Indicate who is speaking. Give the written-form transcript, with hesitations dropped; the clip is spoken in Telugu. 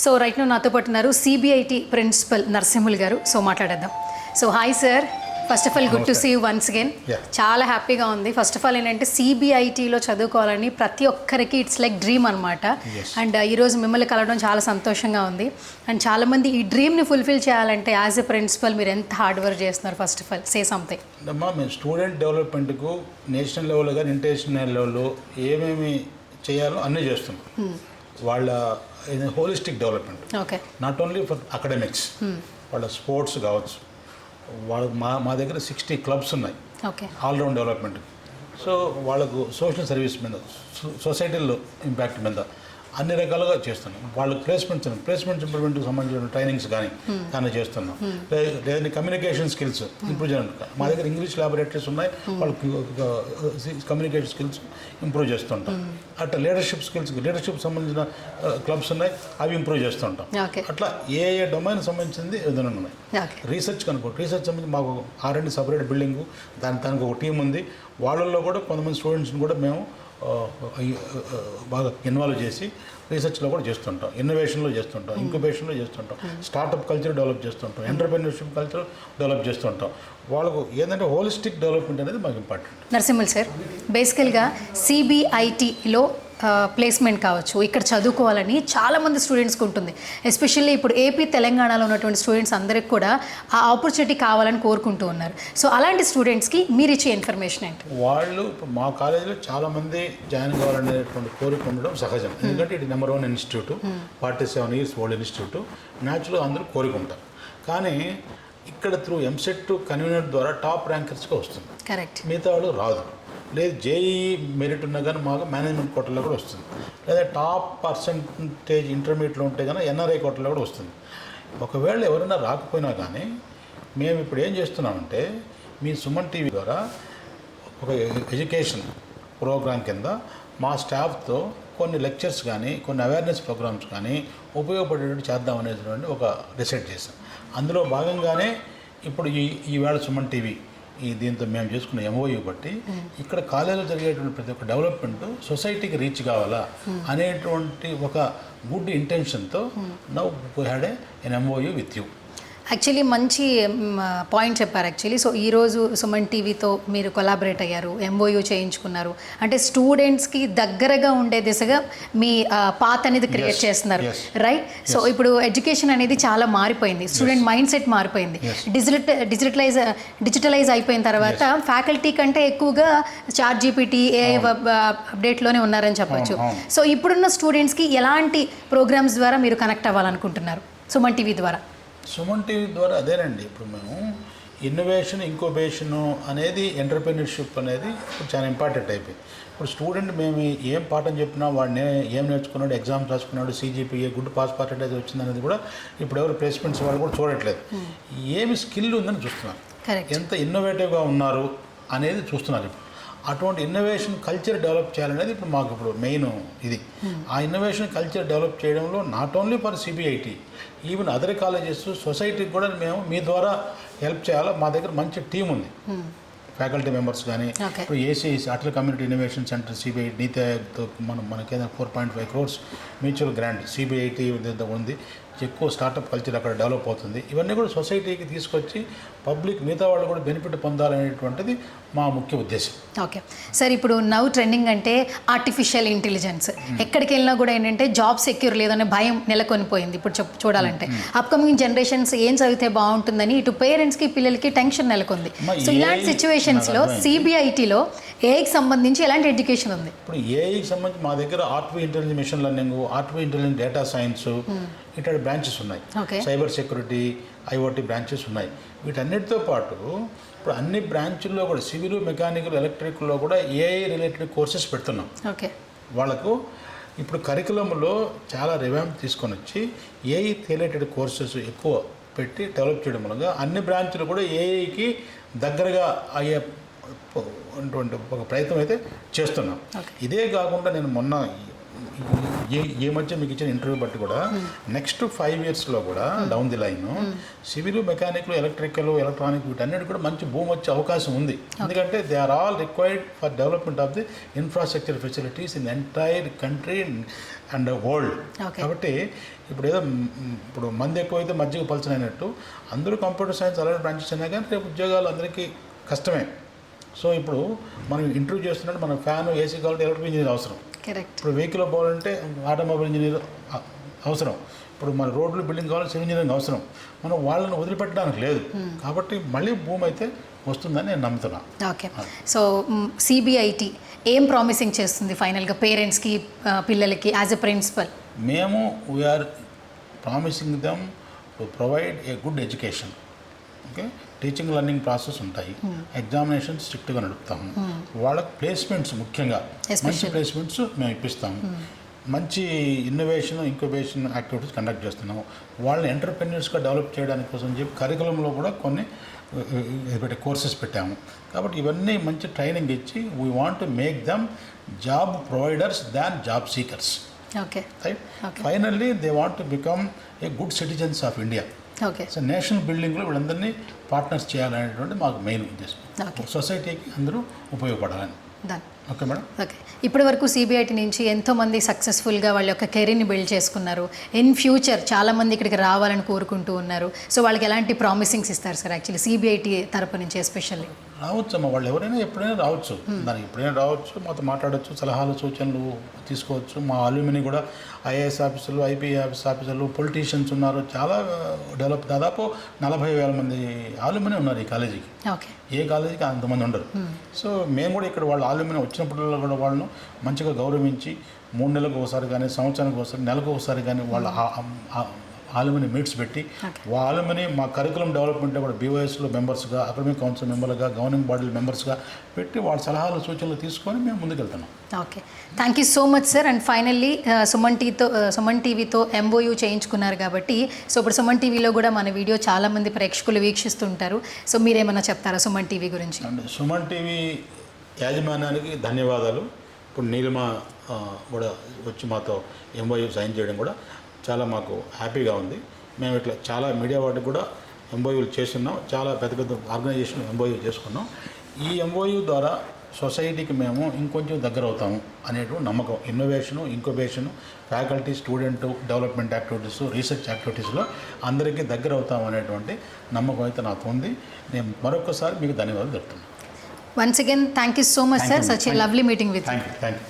Speaker 1: సో రైట్ నో నాతో పాటు ఉన్నారు సిబిఐటి ప్రిన్సిపల్ నరసింహులు గారు. సో మాట్లాడేద్దాం. So hi sir, first of all good to see you once again. చాలా హ్యాపీగా ఉంది. ఫస్ట్ ఆఫ్ ఆల్ ఏంటంటే సిబిఐటీలో చదువుకోవాలని ప్రతి ఒక్కరికి ఇట్స్ లైక్ డ్రీమ్ అనమాట. అండ్ ఈరోజు మిమ్మల్ని కలవడం చాలా సంతోషంగా ఉంది. అండ్ చాలామంది ఈ డ్రీమ్ని ఫుల్ఫిల్ చేయాలంటే యాజ్ ఎ ప్రిన్సిపల్ మీరు ఎంత హార్డ్ వర్క్ చేస్తున్నారు? First of all say something.
Speaker 2: అమ్మా, మేము స్టూడెంట్ డెవలప్మెంట్కు నేషనల్ లెవెల్ కానీ ఇంటర్నేషనల్ లెవెల్లో ఏమేమి చేయాలో అన్నీ చేస్తున్నాం. వాళ్ళ holistic development,
Speaker 1: okay,
Speaker 2: not only for academics, వాళ్ళ స్పోర్ట్స్ కావచ్చు. వాళ్ళకు మా దగ్గర 60 క్లబ్స్ ఉన్నాయి,
Speaker 1: ఓకే,
Speaker 2: ఆల్రౌండ్ డెవలప్మెంట్. సో వాళ్ళకు సోషల్ సర్వీస్ మీద, సొసైటీలో ఇంపాక్ట్ మీద అన్ని రకాలుగా చేస్తున్నాం. వాళ్ళకి ప్లేస్మెంట్స్ ఇంప్రూవ్మెంట్కి సంబంధించిన ట్రైనింగ్స్ కానీ చేస్తున్నాం. లేదంటే కమ్యూనికేషన్ స్కిల్స్ ఇంప్రూవ్ చేయడం. మా దగ్గర ఇంగ్లీష్ ల్యాబొరేటరీస్ ఉన్నాయి, వాళ్ళకి కమ్యూనికేషన్ స్కిల్స్ ఇంప్రూవ్ చేస్తుంటాం. అట్లా లీడర్షిప్ సంబంధించిన క్లబ్స్ ఉన్నాయి, అవి ఇంప్రూవ్ చేస్తుంటాం. అట్లా ఏ డొమైన్ సంబంధించింది ఏదైనా ఉన్నాయి. రీసెర్చ్ సంబంధించి మాకు R&D సపరేట్ బిల్డింగు, దానికి ఒక టీం ఉంది. వాళ్ళల్లో కూడా కొంతమంది స్టూడెంట్స్ని కూడా మేము బాగా ఇన్వాల్వ్ చేసి రీసెర్చ్లో కూడా చేస్తుంటాం, ఇన్నోవేషన్లో చేస్తుంటాం, ఇంక్యుబేషన్లో చేస్తుంటాం, స్టార్టప్ కల్చర్ డెవలప్ చేస్తుంటాం, ఎంటర్‌ప్రెన్యూర్‌షిప్ కల్చర్ డెవలప్ చేస్తుంటాం. వాళ్ళకు ఏంటంటే హోలిస్టిక్ డెవలప్మెంట్ అనేది మాకు ఇంపార్టెంట్.
Speaker 1: నరసింహులు సార్, బేసికల్గా సిబిఐటిలో ప్లేస్మెంట్ కావచ్చు, ఇక్కడ చదువుకోవాలని చాలామంది స్టూడెంట్స్కి ఉంటుంది. ఎస్పెషల్లీ ఇప్పుడు ఏపీ తెలంగాణలో ఉన్నటువంటి స్టూడెంట్స్ అందరికి కూడా ఆ ఆపర్చునిటీ కావాలని కోరుకుంటూ ఉన్నారు. సో అలాంటి స్టూడెంట్స్కి మీరు ఇచ్చే ఇన్ఫర్మేషన్ ఏంటి?
Speaker 2: వాళ్ళు మా కాలేజీలో చాలామంది జాయిన్ కావాలనేటువంటి కోరిక ఉండడం సహజం. ఎందుకంటే ఇది number 1 institute, 47 years old institute. న్యాచురల్గా అందరూ కోరుకుంటారు. కానీ ఇక్కడ త్రూ ఎంసెట్ కన్వీనర్ ద్వారా టాప్ ర్యాంకర్స్గా వస్తుంది.
Speaker 1: కరెక్ట్.
Speaker 2: మిగతా వాళ్ళు రాదు. లేదు జేఈ మెరిట్ ఉన్నా కానీ మాకు మేనేజ్మెంట్ కోటలో కూడా వస్తుంది. లేదా టాప్ పర్సంటేజ్ ఇంటర్మీడియట్లో ఉంటే కానీ ఎన్ఆర్ఐ కోటలో కూడా వస్తుంది. ఒకవేళ ఎవరైనా రాకపోయినా కానీ మేము ఇప్పుడు ఏం చేస్తున్నామంటే మీ సుమన్ టీవీ ద్వారా ఒక ఎడ్యుకేషన్ ప్రోగ్రాం కింద మా స్టాఫ్తో కొన్ని లెక్చర్స్ కానీ కొన్ని అవేర్నెస్ ప్రోగ్రామ్స్ కానీ ఉపయోగపడేటట్టు చేద్దాం అనేటువంటి ఒక డిసైడ్ చేసాం. అందులో భాగంగానే ఇప్పుడు ఈవేళ సుమన్ టీవీ దీంతో మేము చేసుకున్న MOU బట్టి ఇక్కడ కాలేజీలో జరిగేటువంటి ప్రతి ఒక్క డెవలప్మెంట్ సొసైటీకి రీచ్ కావాలా అనేటువంటి ఒక గుడ్ ఇంటెన్షన్తో now we had an MOU with you.
Speaker 1: Actually మంచి పాయింట్ చెప్పారు. యాక్చువల్లీ సో ఈరోజు సుమన్ టీవీతో మీరు కొలాబరేట్ అయ్యారు, MOU చేయించుకున్నారు అంటే స్టూడెంట్స్కి దగ్గరగా ఉండే దిశగా మీ పాత్ అనేది క్రియేట్ చేస్తున్నారు, రైట్? సో ఇప్పుడు ఎడ్యుకేషన్ అనేది చాలా మారిపోయింది, స్టూడెంట్ మైండ్ సెట్ మారిపోయింది. డిజిటలైజ్ అయిపోయిన తర్వాత ఫ్యాకల్టీ కంటే ఎక్కువగా ChatGPT, AI అప్డేట్లోనే ఉన్నారని చెప్పొచ్చు. సో ఇప్పుడున్న స్టూడెంట్స్కి ఎలాంటి ప్రోగ్రామ్స్ ద్వారా మీరు కనెక్ట్ అవ్వాలనుకుంటున్నారు సుమన్ టీవీ ద్వారా?
Speaker 2: సుమన్ టీవీ ద్వారా అదేనండి, ఇప్పుడు మేము ఇన్నోవేషన్, ఇంక్యుబేషను అనేది ఎంటర్‌ప్రెన్యూర్‌షిప్ అనేది ఇప్పుడు చాలా ఇంపార్టెంట్ అయిపోయింది. ఇప్పుడు స్టూడెంట్ మేము ఏం పాఠం చెప్పినా వాడిని ఏం నేర్చుకున్నాడు, ఎగ్జామ్స్ రాసుకున్నాడు, CGPA గుడ్ పాస్ పర్సెంటేజ్ వచ్చిందనేది కూడా ఇప్పుడు ఎవరు ప్లేస్మెంట్స్ వాళ్ళు కూడా చూడట్లేదు. ఏమి స్కిల్ ఉందని చూస్తున్నారు, ఎంత ఇన్నోవేటివ్గా ఉన్నారు అనేది చూస్తున్నారు. ఇప్పుడు అటువంటి ఇన్నోవేషన్ కల్చర్ డెవలప్ చేయాలనేది ఇప్పుడు మాకు ఇప్పుడు మెయిన్ ఇది. ఆ ఇన్నోవేషన్ కల్చర్ డెవలప్ చేయడంలో not only for CBIT, even other colleges, సొసైటీకి కూడా మేము మీ ద్వారా హెల్ప్ చేయాలి. మా దగ్గర మంచి టీం ఉంది, ఫ్యాకల్టీ మెంబర్స్ కానీ. ఇప్పుడు ACIC Atal community innovation centre CBI నీతి ఆయోగ్తో మనకేదైనా 4.5 crores మ్యూచువల్ గ్రాంట్ సిబిఐటి ఉంది. ఎక్కువ స్టార్టప్ కల్చర్ అక్కడ డెవలప్ అవుతుంది. ఇవన్నీ కూడా సొసైటీకి తీసుకొచ్చి పబ్లిక్ మిగతా వాళ్ళు కూడా బెనిఫిట్ పొందాలనేటువంటిది మా ముఖ్య ఉద్దేశం.
Speaker 1: ఓకే సార్, ఇప్పుడు నవ్ ట్రెండింగ్ అంటే ఆర్టిఫిషియల్ ఇంటెలిజెన్స్. ఎక్కడికి వెళ్ళినా కూడా ఏంటంటే జాబ్ సెక్యూర్ లేదనే భయం నెలకొనిపోయింది. ఇప్పుడు చూడాలంటే అప్కమింగ్ జనరేషన్స్ ఏం చదివితే బాగుంటుందని ఇటు పేరెంట్స్కి పిల్లలకి టెన్షన్ నెలకొంది. సో ఇలాంటి సిచ్యువేషన్స్లో సిబిఐటిలో ఏఐకి సంబంధించి ఎలాంటి ఎడ్యుకేషన్ ఉంది?
Speaker 2: ఇప్పుడు ఏఐకి సంబంధించి మా దగ్గర artificial intelligence, machine learning, artificial intelligence, data science ఇట్లాంటి బ్రాంచెస్ ఉన్నాయి. సైబర్ సెక్యూరిటీ, IoT బ్రాంచెస్ ఉన్నాయి. వీటన్నిటితో పాటు ఇప్పుడు అన్ని బ్రాంచుల్లో కూడా సివిల్, మెకానికల్, ఎలక్ట్రికల్లో కూడా AI రిలేటెడ్ కోర్సెస్ పెడుతున్నాం.
Speaker 1: ఓకే,
Speaker 2: వాళ్ళకు ఇప్పుడు కరికులంలో చాలా రివాంప్ తీసుకొని వచ్చి AI రిలేటెడ్ కోర్సెస్ ఎక్కువ పెట్టి డెవలప్ చేయడం మూలంగా అన్ని బ్రాంచులు కూడా AIకి దగ్గరగా అయ్యే ఒక ప్రయత్నం అయితే చేస్తున్నాం. ఇదే కాకుండా నేను మొన్న ఈ మధ్య మీకు ఇచ్చిన ఇంటర్వ్యూ బట్టి కూడా నెక్స్ట్ 5 yearsలో కూడా down the line civil, mechanical, electrical, electronic వీటన్నిటి కూడా మంచి భూమి వచ్చే అవకాశం ఉంది. ఎందుకంటే they are all required for development of the infrastructure facilities in entire country and world. కాబట్టి ఇప్పుడు మంది ఎక్కువైతే మజ్జిగ పలచనైనట్టు అందరూ కంప్యూటర్ సైన్స్ అలాంటి బ్రాంచెస్ అయినా కానీ రేపు ఉద్యోగాలు అందరికీ కష్టమే. సో ఇప్పుడు మనం ఇంటర్వ్యూ చేస్తున్నట్టు మన ఫ్యాన్, ఏసీ కావాలంటే ఎలక్ట్రికల్ ఇంజనీర్ అవసరం. ఇప్పుడు వెహికల్ పోవాలంటే ఆటోమొబైల్ ఇంజనీర్ అవసరం. ఇప్పుడు మన రోడ్లు, బిల్డింగ్ కావాలంటే సివిల్ ఇంజనీరింగ్ అవసరం. మనం వాళ్ళని వదిలిపెట్టడానికి లేదు. కాబట్టి మళ్ళీ భూమి అయితే వస్తుందని నేను నమ్ముతున్నా.
Speaker 1: ఓకే. సో సిబిఐటి ఏం ప్రామిసింగ్ చేస్తుంది ఫైనల్గా పేరెంట్స్కి, పిల్లలకి యాజ్ ఎ ప్రిన్సిపల్?
Speaker 2: మేము we're promising them to provide a good education. Okay, teaching learning process ఉంటాయి, ఎగ్జామినేషన్స్ స్ట్రిక్ట్గా నడుపుతాము, వాళ్ళకి ప్లేస్మెంట్స్ ముఖ్యంగా మంచి ప్లేస్మెంట్స్ మేము ఇప్పిస్తాము, మంచి ఇన్నోవేషన్, ఇంక్యుబేషన్ యాక్టివిటీస్ కండక్ట్ చేస్తున్నాము, వాళ్ళని ఎంటర్ప్రెన్యూర్స్గా డెవలప్ చేయడానికి కోసం చెప్పి కరికులంలో కూడా కొన్ని కోర్సెస్ పెట్టాము. కాబట్టి ఇవన్నీ మంచి ట్రైనింగ్ ఇచ్చి we want to make them job providers than job seekers.
Speaker 1: Okay,
Speaker 2: right. Finally they want to become a good citizens of India.
Speaker 1: Okay.
Speaker 2: So national బిల్డింగ్లో వీళ్ళందరినీ పార్ట్నర్స్ చేయాలనేటువంటి మాకు మెయిన్ ఉద్దేశం. సొసైటీకి అందరూ ఉపయోగపడాలని. Okay madam.
Speaker 1: ఓకే. ఇప్పటి వరకు సిబిఐటి నుంచి ఎంతోమంది సక్సెస్ఫుల్గా వాళ్ళ యొక్క కెరీర్ని బిల్డ్ చేసుకున్నారు. ఇన్ ఫ్యూచర్ చాలామంది ఇక్కడికి రావాలని కోరుకుంటూ ఉన్నారు. సో వాళ్ళకి ఎలాంటి ప్రామిసింగ్స్ ఇస్తారు సార్ యాక్చువల్లీ సిబిఐటి తరపు నుంచి ఎస్పెషల్లీ?
Speaker 2: రావచ్చమ్మా, వాళ్ళు ఎవరైనా ఎప్పుడైనా రావచ్చు, దానికి ఎప్పుడైనా రావచ్చు, మాతో మాట్లాడవచ్చు, సలహాలు సూచనలు తీసుకోవచ్చు. మా అల్యూమిని కూడా ఐఏఎస్ ఆఫీసర్లు, ఐపీఎస్ ఆఫీసర్లు, పొలిటీషియన్స్ ఉన్నారు. చాలా డెవలప్, దాదాపు 40,000 మంది అల్యూమిని ఉన్నారు ఈ కాలేజీకి.
Speaker 1: ఓకే.
Speaker 2: ఏ కాలేజీకి అంతమంది ఉండరు. సో మేము కూడా ఇక్కడ వాళ్ళ అల్యూమిని వచ్చినప్పుడల్లా కూడా వాళ్ళను మంచిగా గౌరవించి 3 నెలలకు ఒకసారి కానీ, సంవత్సరానికి ఒకసారి, నెలకు ఒకసారి కానీ వాళ్ళ ఆలుమని మీట్స్ పెట్టి ఆలుమని మా కరికులం డెవలప్మెంట్లో కూడా బీఓఎస్లో మెంబర్స్గా, అకాడమిక్ కౌన్సిల్ మెంబర్గా, గవర్నింగ్ బాడీ మెంబర్స్గా పెట్టి వాళ్ళ సలహాలు సూచనలు తీసుకొని మేము ముందుకెళ్తున్నాం.
Speaker 1: Okay, thank you so much sir. And finally Suman టీవీతో ఎంఓయూ చేయించుకున్నారు కాబట్టి, సో ఇప్పుడు సుమన్ టీవీలో కూడా మన వీడియో చాలామంది ప్రేక్షకులు వీక్షిస్తుంటారు. సో మీరేమన్నా చెప్తారా సుమన్ టీవీ గురించి?
Speaker 2: సుమన్ టీవీ యాజమాన్యానికి ధన్యవాదాలు. ఇప్పుడు నీలిమ కూడా వచ్చి మాతో ఎంఓయూ సైన్ చేయడం కూడా చాలా మాకు హ్యాపీగా ఉంది. మేము ఇట్లా చాలా మీడియా వాటికి కూడా ఎంఓయూలు చేస్తున్నాం, చాలా పెద్ద పెద్ద ఆర్గనైజేషన్ ఎంఓయూ చేసుకున్నాం. ఈ ఎంఓయూ ద్వారా సొసైటీకి మేము ఇంకొంచెం దగ్గర అవుతాము అనేటువంటి నమ్మకం. Innovation, incubation, faculty, student development activities, research యాక్టివిటీస్లో అందరికీ దగ్గర అవుతాము అనేటువంటి నమ్మకం అయితే నాకు ఉంది. నేను మరొకసారి మీకు ధన్యవాదాలు చెప్తున్నాను.
Speaker 1: Once again, thank you so much, sir. Such a lovely meeting with you.
Speaker 2: Thank you.